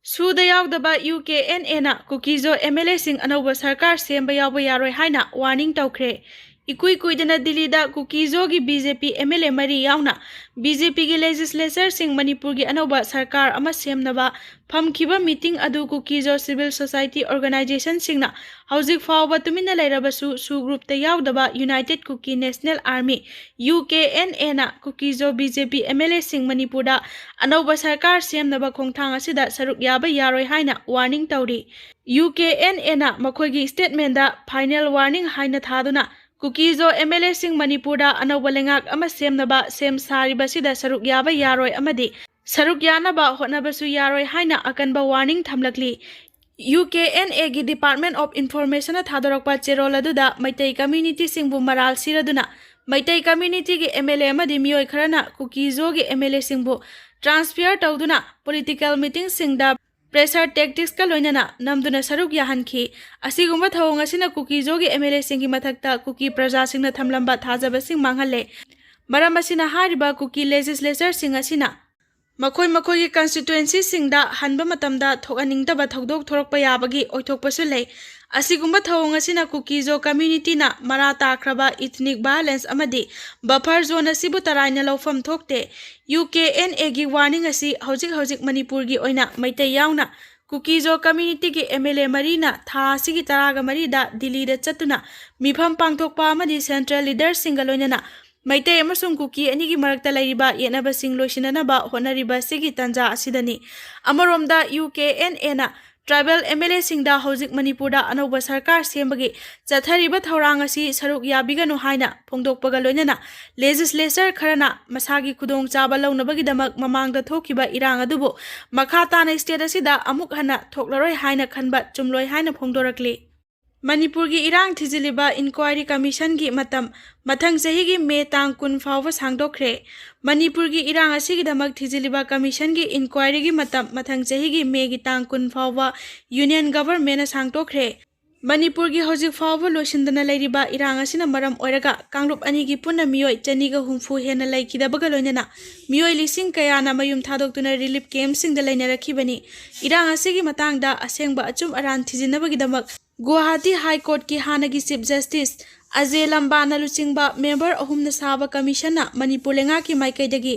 ꯁꯨꯗ ꯌꯥꯎꯗꯕ UKNA ꯀꯨꯀꯤꯖꯣ MLA ꯁꯤꯡ ꯑꯅꯧꯕ ꯁꯔꯀꯥꯔ ꯁꯦꯝꯕ ꯌꯥꯎꯕ ꯌꯥꯔꯣꯏ ꯍꯥꯏꯅ ꯋꯥꯔꯅꯤꯡ ꯇꯧꯈ꯭ꯔꯦ꯫ ꯏꯀꯨꯏ ꯀꯨꯏꯗꯅ ꯗꯤꯜꯂꯤꯗ ꯀꯨꯀꯤꯖꯣꯒꯤ BJP MLA ꯃꯔꯤ ꯌꯥꯎꯅ BJPꯒꯤ ꯂꯦꯖꯤꯁꯂꯦꯆꯔꯁꯤꯡ ꯃꯅꯤꯄꯨꯔꯒꯤ ꯑꯅꯧꯕ ꯁꯔꯀꯥꯔ ꯑꯃ ꯁꯦꯝꯅꯕ ꯐꯝꯈꯤꯕ ꯃꯤꯇꯤꯡ ꯑꯗꯨ ꯀꯨꯀꯤꯖꯣ ꯁꯤꯚꯤꯜ ꯁꯣꯁꯥꯏꯇꯤ ꯑꯣꯔꯒꯅꯥꯏꯖꯦꯁꯟꯁꯤꯡꯅ ꯍꯧꯖꯤꯛ ꯐꯥꯎꯕ ꯇꯨꯃꯤꯟꯅ ꯂꯩꯔꯕꯁꯨ ꯁꯨ ꯒ꯭ꯔꯨꯞꯇ ꯌꯥꯎꯗꯕ united Kuki national army UKNA ꯀꯨꯀꯤꯖꯣ BJP MLA ꯁꯤꯡ ꯃꯅꯤꯄꯨꯔꯗ ꯑꯅꯧꯕ ꯁꯔꯀꯥꯔ ꯁꯦꯝꯅꯕ ꯈꯣꯡꯊꯥꯡ ꯑꯁꯤꯗ ꯁꯔꯨꯛ ꯌꯥꯕ ꯌꯥꯔꯣꯏ ꯍꯥꯏꯅ ꯋꯥꯔꯅꯤꯡ ꯇꯧꯔꯤ꯫ UKNA ꯃꯈꯣꯏꯒꯤ ꯁ꯭ꯇꯦꯠꯃꯦꯟꯗ ꯐꯥꯏꯅꯦꯜ ꯋꯥꯔꯅꯤꯡ ꯍꯥꯏꯅ ꯊꯥꯗꯨꯅ ꯀꯨꯀꯤꯖꯣ MLA ꯁꯤꯡ ꯃꯅꯤꯄꯨꯔꯗ ꯑꯅꯧꯕ ꯂꯩꯉꯥꯛ ꯑꯃ ꯁꯦꯝꯅꯕ ꯁꯦꯝ ꯁꯥꯔꯤꯕꯁꯤꯗ ꯁꯔꯨꯛ ꯌꯥꯕ ꯌꯥꯔꯣꯏ ꯑꯃꯗꯤ ꯁꯔꯨꯛ ꯌꯥꯅꯕ ꯍꯣꯠꯅꯕꯁꯨ ꯌꯥꯔꯣꯏ ꯍꯥꯏꯅ ꯑꯀꯟꯕ ꯋꯥꯔꯅꯤꯡ ꯊꯝꯂꯛꯂꯤ꯫ UKNAꯒꯤ ꯗꯤꯄꯥꯔꯠꯃꯦꯟꯠ ꯑꯣꯐ ꯏꯟꯐꯣꯔꯃꯦꯁꯟꯅ ꯊꯥꯗꯣꯔꯛꯄ ꯆꯦꯔꯣꯜ ꯑꯗꯨꯗ ꯃꯩꯇꯩ ꯀꯝꯃ꯭ꯌꯨꯅꯤꯇꯤꯁꯤꯡꯕꯨ ꯃꯔꯥꯜ ꯁꯤꯔꯗꯨꯅ ꯃꯩꯇꯩ ꯀꯝꯃ꯭ꯌꯨꯅꯤꯇꯤꯒꯤ MLA ꯑꯃꯗꯤ ꯃꯤꯑꯣꯏ ꯈꯔꯅ ꯀꯨꯀꯤꯖꯣꯒꯤ MLA ꯁꯤꯡꯕꯨ ꯇ꯭ꯔꯥꯟꯁꯐꯤꯌꯔ ꯇꯧꯗꯨꯅ ꯄꯣꯂꯤꯇꯤꯀꯦꯜ ꯃꯤꯇꯤꯡꯁꯤꯡꯗ ꯄ꯭ꯔꯦꯁꯔ ꯇꯦꯛꯇꯤꯛꯁꯀ ꯂꯣꯏꯅꯅ ꯅꯝꯗꯨꯅ ꯁꯔꯨꯛ ꯌꯥꯍꯟꯈꯤ꯫ ꯑꯁꯤꯒꯨꯝꯕ ꯊꯧꯑꯣꯡ ꯑꯁꯤꯅ ꯀꯨꯀꯤꯖꯣꯒꯤ MLA ꯁꯤꯡꯒꯤ ꯃꯊꯛꯇ ꯀꯨꯀꯤ ꯄ꯭ꯔꯖꯥꯁꯤꯡꯅ ꯊꯝꯂꯝꯕ ꯊꯥꯖꯕꯁꯤꯡ ꯃꯥꯡꯍꯜꯂꯦ꯫ ꯃꯔꯝ ꯑꯁꯤꯅ ꯍꯥꯏꯔꯤꯕ ꯀꯨꯀꯤ ꯂꯦꯖꯤꯁꯂꯦꯆꯔꯁꯤꯡ ꯑꯁꯤꯅ ꯃꯈꯣꯏꯒꯤ ꯀꯟꯁꯇꯤꯇꯨꯑꯦꯟꯁꯤꯁꯤꯡꯗ ꯍꯟꯕ ꯃꯇꯝꯗ ꯊꯣꯛꯍꯟꯅꯤꯡꯗꯕ ꯊꯧꯗꯣꯛ ꯊꯣꯔꯛꯄ ꯌꯥꯕꯒꯤ ꯑꯣꯏꯊꯣꯛꯄꯁꯨ ꯂꯩ꯫ ꯑꯁꯤꯒꯨꯝꯕ ꯊꯧꯑꯣꯡ ꯑꯁꯤꯅ ꯀꯨꯀꯤꯖꯣ ꯀꯝꯃ꯭ꯌꯨꯅꯤꯇꯤꯅ ꯃꯔꯥ ꯇꯥꯈ꯭ꯔꯕ ꯏꯊꯅꯤꯛ ꯚꯥꯏꯑꯣꯂꯦꯟꯁ ꯑꯃꯗꯤ ꯕꯐꯔ ꯖꯣꯟ ꯑꯁꯤꯕꯨꯇꯔꯥꯏꯅ ꯂꯧꯐꯝ ꯊꯣꯛꯇꯦ꯫ UKNAꯒꯤ ꯋꯥꯔꯅꯤꯡ ꯑꯁꯤ ꯍꯧꯖꯤꯛ ꯃꯅꯤꯄꯨꯔꯒꯤ ꯑꯣꯏꯅ ꯃꯩꯇꯩ ꯌꯥꯎꯅ ꯀꯨꯀꯤꯖꯣ ꯀꯝꯃ꯭ꯌꯨꯅꯤꯇꯤꯒꯤ MLA ꯃꯔꯤꯅ ꯊꯥ ꯑꯁꯤꯒꯤ 14ꯗ ꯗꯤꯜꯂꯤꯗ ꯆꯠꯇꯨꯅ ꯃꯤꯐꯝ ꯄꯥꯡꯊꯣꯛꯄ ꯑꯃꯗꯤ ꯁꯦꯟꯇ꯭ꯔꯦꯜ ꯂꯤꯗꯔꯁꯤꯡꯒ ꯂꯣꯏꯅꯅ ꯃꯩꯇꯩ ꯑꯃꯁꯨꯡ ꯀꯨꯀꯤ ꯑꯅꯤꯒꯤ ꯃꯔꯛꯇ ꯂꯩꯔꯤꯕ ꯌꯦꯠꯅꯕꯁꯤꯡ ꯂꯣꯏꯁꯤꯟꯅꯅꯕ ꯍꯣꯠꯅꯔꯤꯕ ꯑꯁꯤꯒꯤ ꯇꯥꯟꯖꯥ ꯑꯁꯤꯗꯅꯤ꯫ ꯑꯃꯔꯣꯝꯗ UKNAꯅ ꯇ꯭ꯔꯥꯏꯕꯦꯜ MLA ꯁꯤꯡꯗ ꯍꯧꯖꯤꯛ ꯃꯅꯤꯄꯨꯔꯗ ꯑꯅꯧꯕ ꯁꯔꯀꯥꯔ ꯁꯦꯝꯕꯒꯤ ꯆꯠꯊꯔꯤꯕ ꯊꯧꯔꯥꯡ ꯑꯁꯤ ꯁꯔꯨꯛ ꯌꯥꯕꯤꯒꯅꯨ ꯍꯥꯏꯅ ꯐꯣꯡꯗꯣꯛꯄꯒ ꯂꯣꯏꯅꯅ ꯂꯦꯖꯤꯁꯂꯦꯆꯔ ꯈꯔꯅ ꯃꯁꯥꯒꯤ ꯈꯨꯗꯣꯡꯆꯥꯕ ꯂꯧꯅꯕꯒꯤꯗꯃꯛ ꯃꯃꯥꯡꯗ ꯊꯣꯛꯈꯤꯕ ꯏꯔꯥꯡ ꯑꯗꯨꯕꯨ ꯃꯈꯥ ꯇꯥꯅ ꯁ꯭ꯇꯦꯠ ꯑꯁꯤꯗ ꯑꯃꯨꯛ ꯍꯟꯅ ꯊꯣꯛꯂꯔꯣꯏ ꯍꯥꯏꯅ ꯈꯟꯕ ꯆꯨꯝꯂꯣꯏ ꯍꯥꯏꯅ ꯐꯣꯡꯗꯣꯔꯛꯂꯤ꯫ ꯃꯅꯤꯄꯨꯔꯒꯤ ꯏꯔꯥꯡ ꯊꯤꯖꯤꯜꯂꯤꯕ ꯏꯟꯀ꯭ꯋꯥꯏꯔꯤ ꯀꯝꯃꯤꯁꯟꯒꯤ ꯃꯇꯝ ꯃꯊꯪ ꯆꯍꯤꯒꯤ ꯃꯦ ꯇꯥꯡ 10 ꯐꯥꯎꯕ ꯁꯥꯡꯗꯣꯛꯈ꯭ꯔꯦ꯫ ꯃꯅꯤꯄꯨꯔꯒꯤ ꯏꯔꯥꯡ ꯑꯁꯤꯒꯤꯗꯃꯛ ꯊꯤꯖꯤꯜꯂꯤꯕ ꯀꯝꯃꯤꯁꯟꯒꯤ ꯏꯟꯀ꯭ꯋꯥꯏꯔꯤꯒꯤ ꯃꯇꯝ ꯃꯊꯪ ꯆꯍꯤꯒꯤ ꯃꯦꯒꯤ ꯇꯥꯡ 10 ꯐꯥꯎꯕ ꯌꯨꯅꯤꯌꯟ ꯒꯚꯔꯟꯃꯦꯟꯠꯅ ꯁꯥꯡꯗꯣꯛꯈ꯭ꯔꯦ꯫ ꯃꯅꯤꯄꯨꯔꯒꯤ ꯍꯧꯖꯤꯛ ꯐꯥꯎꯕ ꯂꯣꯏꯁꯤꯟꯗꯅ ꯂꯩꯔꯤꯕ ꯏꯔꯥꯡ ꯑꯁꯤꯅ ꯃꯔꯝ ꯑꯣꯏꯔꯒ ꯀꯥꯡꯂꯨꯞ ꯑꯅꯤꯒꯤ ꯄꯨꯟꯅ ꯃꯤꯑꯣꯏ 250 ꯍꯦꯟꯅ ꯂꯩꯈꯤꯗꯕꯒ ꯂꯣꯏꯅꯅ ꯃꯤꯑꯣꯏ ꯂꯤꯁꯤꯡ ꯀꯌꯥꯅ ꯃꯌꯨꯝ ꯊꯥꯗꯣꯛꯇꯨꯅ ꯔꯤꯂꯤꯐ ꯀꯦꯝꯞꯁꯤꯡꯗ ꯂꯩꯅꯔꯛꯈꯤꯕꯅꯤ꯫ ꯏꯔꯥꯡ ꯑꯁꯤꯒꯤ ꯃꯇꯥꯡꯗ ꯑꯁꯦꯡꯕ ꯑꯆꯨꯝ ꯑꯔꯥꯟ ꯊꯤꯖꯤꯟꯅꯕꯒꯤꯗꯃꯛ ꯒꯨꯋꯥꯍꯥꯇꯤ ꯍꯥꯏ ꯀꯣꯔꯠꯀꯤ ꯍꯥꯟꯅꯒꯤ ꯆꯤꯐ ꯖꯁꯇꯤꯁ ꯑꯖꯦ ꯂꯝꯕꯥꯅ ꯂꯨꯆꯤꯡꯕ ꯃꯦꯝꯕꯔ 3ꯅ ꯁꯥꯕ ꯀꯝꯃꯤꯁꯟꯅ ꯃꯅꯤꯄꯨꯔ ꯂꯩꯉꯥꯛꯀꯤ ꯃꯥꯏꯀꯩꯗꯒꯤ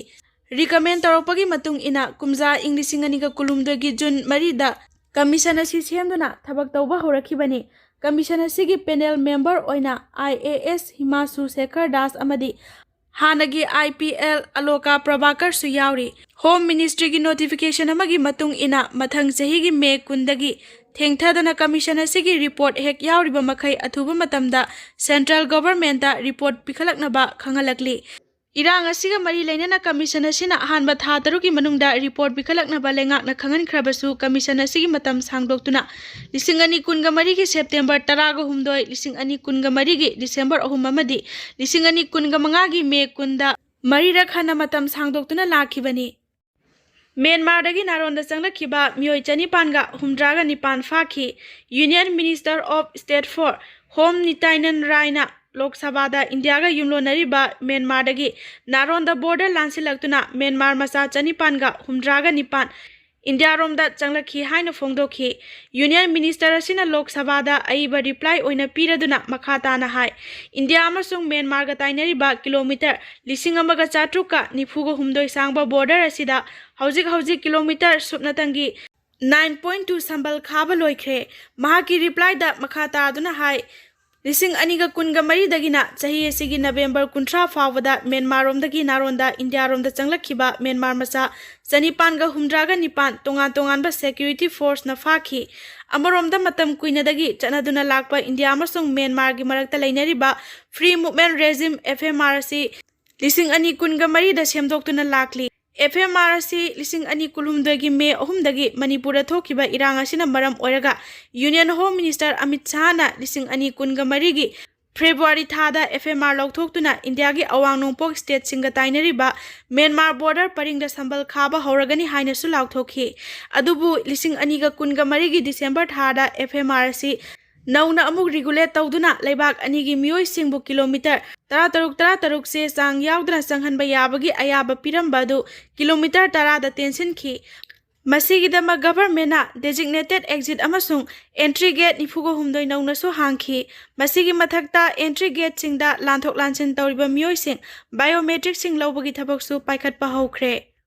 ꯔꯤꯀꯃꯦꯟ ꯇꯧꯔꯛꯄꯒꯤ ꯃꯇꯨꯡ ꯏꯟꯅ ꯀꯨꯝꯖꯥ ꯏꯪ 2019ꯒꯤ ꯖꯨꯟ 4ꯗ ꯀꯝꯃꯤꯁꯟ ꯑꯁꯤ ꯁꯦꯝꯗꯨꯅ ꯊꯕꯛ ꯇꯧꯕ ꯍꯧꯔꯛꯈꯤꯕꯅꯤ꯫ ꯀꯝꯃꯤꯁꯟ ꯑꯁꯤꯒꯤ ꯄꯦꯅꯦꯜ ꯃꯦꯝꯕꯔ ꯑꯣꯏꯅ IAS ꯍꯤꯃꯥꯁꯨ ꯁꯦꯈꯔ ꯗꯥꯁ ꯑꯃꯗꯤ ꯍꯥꯟꯅꯒꯤ IPL ꯑꯂꯣꯀꯥ ꯄ꯭ꯔꯚꯥꯀꯔꯁꯨ ꯌꯥꯎꯔꯤ꯫ ꯍꯣꯝ ꯃꯤꯅꯤꯁꯇ꯭ꯔꯤꯒꯤ ꯅꯣꯇꯤꯐꯤꯀꯦꯁꯟ ꯑꯃꯒꯤ ꯃꯇꯨꯡ ꯏꯟꯅ ꯃꯊꯪ ꯆꯍꯤꯒꯤ ꯃꯦ 10ꯗꯒꯤ ꯊꯦꯡꯊꯗꯅ ꯀꯝꯃꯤꯁꯟ ꯑꯁꯤꯒꯤ ꯔꯤꯄꯣꯔꯠ ꯍꯦꯛ ꯌꯥꯎꯔꯤꯕ ꯃꯈꯩ ꯑꯊꯨꯕ ꯃꯇꯝꯗ ꯁꯦꯟꯇ꯭ꯔꯦꯜ ꯒꯚꯔꯟꯃꯦꯟꯠꯇ ꯔꯤꯄꯣꯔꯠ ꯄꯤꯈꯠꯂꯛꯅꯕ ꯈꯪꯍꯜꯂꯛꯂꯤ꯫ ꯏꯔꯥꯡ ꯑꯁꯤꯒ ꯃꯔꯤ ꯂꯩꯅꯅꯀꯝꯃꯤꯁꯟ ꯑꯁꯤꯅ ꯑꯍꯥꯟꯕ ꯊꯥ 6ꯀꯤ ꯃꯅꯨꯡꯗ ꯔꯤꯄꯣꯔꯠ ꯄꯤꯈꯠꯂꯛꯅꯕ ꯂꯩꯉꯥꯛꯅ ꯈꯪꯍꯟꯈ꯭ꯔꯕꯁꯨ ꯀꯝꯃꯤꯁꯟ ꯑꯁꯤꯒꯤ ꯃꯇꯝ ꯁꯥꯡꯗꯣꯛꯇꯨꯅ 2023ꯒꯤ ꯁꯦꯞꯇꯦꯝꯕꯔ 18, 2023ꯒꯤ ꯗꯤꯁꯦꯝꯕꯔ 3 ꯑꯃꯗꯤ 2025ꯒꯤ ꯃꯦ 10ꯗ ꯃꯔꯤꯔꯛ ꯍꯟꯅ ꯃꯇꯝ ꯁꯥꯡꯗꯣꯛꯇꯨꯅ ꯂꯥꯛꯈꯤꯕꯅꯤ꯫ ꯃ꯭ꯌꯥꯟꯃꯥꯔꯗꯒꯤ ꯅꯥꯔꯣꯟꯗ ꯆꯪꯂꯛꯈꯤꯕ ꯃꯤꯑꯣꯏ 969 ꯐꯥꯈꯤ꯫ Union minister of state for home ꯅꯤꯇꯥꯏꯅꯟ ꯔꯥꯏꯅ ꯂꯣꯛ ꯁꯚꯥꯗ ꯏꯟꯗꯤꯌꯥꯒ ꯌꯨꯝꯂꯣꯟꯅꯔꯤꯕ ꯃ꯭ꯌꯥꯟꯃꯥꯔꯗꯒꯤ ꯅꯥꯔꯣꯟꯗ ꯕꯣꯔꯗꯔ ꯂꯥꯟꯁꯤꯜꯂꯛꯇꯨꯅ ꯃ꯭ꯌꯥꯟꯃꯥꯔ ꯃꯆꯥ 969 ꯏꯟꯗꯤꯌꯥꯔꯣꯝꯗ ꯆꯪꯂꯛꯈꯤ ꯍꯥꯏꯅ ꯐꯣꯡꯗꯣꯛꯈꯤ꯫ ꯌꯨꯅꯤꯌꯟ ꯃꯤꯅꯤꯁꯇꯔ ꯑꯁꯤꯅ ꯂꯣꯛ ꯁꯚꯥꯗ ꯑꯏꯕ ꯔꯤꯄ꯭ꯂꯥꯏ ꯑꯣꯏꯅ ꯄꯤꯔꯗꯨꯅ ꯃꯈꯥ ꯇꯥꯅ ꯍꯥꯏ ꯏꯟꯗꯤꯌꯥ ꯑꯃꯁꯨꯡ ꯃ꯭ꯌꯥꯟꯃꯥꯔꯒ ꯇꯥꯏꯅꯔꯤꯕ ꯀꯤꯂꯣꯃꯤꯇꯔ 1438 ꯁꯥꯡꯕ ꯕꯣꯔꯗꯔ ꯑꯁꯤꯗ ꯍꯧꯖꯤꯛ ꯀꯤꯂꯣꯃꯤꯇꯔ ꯁꯨꯞꯅꯇꯪꯒꯤ 9.2 ꯁꯝꯕꯜ ꯈꯥꯕ ꯂꯣꯏꯈ꯭ꯔꯦ꯫ ꯃꯍꯥꯛꯀꯤ ꯔꯤꯄ꯭ꯂꯥꯏꯗ ꯃꯈꯥ ꯇꯥꯗꯨꯅ ꯍꯥꯏ 2024ꯗꯒꯤꯅ ꯆꯍꯤ ꯑꯁꯤꯒꯤ ꯅꯕꯦꯝꯕꯔ 30 ꯐꯥꯎꯕꯗ ꯃ꯭ꯌꯥꯟꯃꯥꯔꯔꯣꯝꯗꯒꯤ ꯅꯥꯔꯣꯟꯗ ꯏꯟꯗꯤꯌꯥꯔꯣꯝꯗ ꯆꯪꯂꯛꯈꯤꯕ ꯃ꯭ꯌꯥꯟꯃꯥꯔ ꯃꯆꯥ 969 ꯇꯣꯉꯥꯟ-ꯇꯣꯉꯥꯟꯕ ꯁꯦꯀ꯭ꯌꯨꯔꯤꯇꯤ ꯐꯣꯔꯁꯅ ꯐꯥꯈꯤ꯫ ꯑꯃꯔꯣꯝꯗ ꯃꯇꯝ ꯀꯨꯏꯅꯗꯒꯤ ꯆꯠꯅꯗꯨꯅ ꯂꯥꯛꯄ ꯏꯟꯗꯤꯌꯥ ꯑꯃꯁꯨꯡ ꯃ꯭ꯌꯥꯟꯃꯥꯔꯒꯤ ꯃꯔꯛꯇ ꯂꯩꯅꯔꯤꯕ ꯐ꯭ꯔꯤ ꯃꯨꯚꯃꯦꯟꯠ ꯔꯦꯖꯤꯝ FMR ꯑꯁꯤ 2023ꯗ ꯁꯦꯝꯗꯣꯛꯇꯨꯅ ꯂꯥꯛꯂꯤ꯫ FMR ꯑꯁꯤ 2022ꯒꯤ ꯃꯦ 3ꯗꯒꯤ ꯃꯅꯤꯄꯨꯔꯗ ꯊꯣꯛꯈꯤꯕ ꯏꯔꯥꯡ ꯑꯁꯤꯅ ꯃꯔꯝ ꯑꯣꯏꯔꯒ ꯌꯨꯅꯤꯌꯟ ꯍꯣꯝ ꯃꯤꯅꯤꯁꯇꯔ ꯑꯃꯤꯠ ꯁꯥꯍꯅ 2024ꯒꯤ ꯐꯦꯕ꯭ꯔꯨꯋꯥꯔꯤ ꯊꯥꯗ FMR ꯂꯧꯊꯣꯛꯇꯨꯅ ꯏꯟꯗꯤꯌꯥꯒꯤ ꯑꯋꯥꯡ ꯅꯣꯡꯄꯣꯛ ꯁ꯭ꯇꯦꯠꯁꯤꯡꯒ ꯇꯥꯏꯅꯔꯤꯕ ꯃ꯭ꯌꯥꯟꯃꯥꯔ ꯕꯣꯔꯗꯔ ꯄꯔꯤꯡꯗ ꯁꯝꯕꯜ ꯈꯥꯕ ꯍꯧꯔꯒꯅꯤ ꯍꯥꯏꯅꯁꯨ ꯂꯥꯎꯊꯣꯛꯈꯤ꯫ ꯑꯗꯨꯕꯨ 2024ꯒꯤ ꯗꯤꯁꯦꯝꯕꯔ ꯊꯥꯗ FMR ꯑꯁꯤ ꯅꯧꯅ ꯑꯃꯨꯛ ꯔꯤꯒꯨꯂꯦꯠ ꯇꯧꯗꯨꯅ ꯂꯩꯕꯥꯛ ꯑꯅꯤꯒꯤ ꯃꯤꯑꯣꯏꯁꯤꯡꯕꯨ ꯀꯤꯂꯣꯃꯤꯇꯔ 13 ꯆꯦ ꯆꯥꯡ ꯌꯥꯎꯗꯅ ꯆꯪꯍꯟꯕ ꯌꯥꯕꯒꯤ ꯑꯌꯥꯕ ꯄꯤꯔꯝꯕ ꯑꯗꯨ ꯀꯤꯂꯣꯃꯤꯇꯔ 10ꯗ ꯇꯦꯟꯁꯤꯟꯈꯤ꯫ ꯃꯁꯤꯒꯤꯗꯃꯛ ꯒꯚꯔꯟꯃꯦꯟꯠꯅ ꯗꯦꯖꯤꯒꯅꯦꯇꯦꯗ ꯑꯦꯛꯖꯤꯠ ꯑꯃꯁꯨꯡ ꯑꯦꯟꯇ꯭ꯔꯤ ꯒꯦꯠ 92 ꯅꯧꯅꯁꯨ ꯍꯥꯡꯈꯤ꯫ ꯃꯁꯤꯒꯤ ꯃꯊꯛꯇ ꯑꯦꯟꯇ꯭ꯔꯤ ꯒꯦꯠꯁꯤꯡꯗ ꯂꯥꯟꯊꯣꯛ ꯂꯥꯟꯁꯤꯟ ꯇꯧꯔꯤꯕ ꯃꯤꯑꯣꯏꯁꯤꯡ ꯕꯥꯏꯑꯣꯃꯦꯇ꯭ꯔꯤꯛꯁꯤꯡ ꯂꯧꯕꯒꯤ ꯊꯕꯛꯁꯨ ꯄꯥꯏꯈꯠꯄ ꯍꯧꯈ꯭ꯔꯦ꯫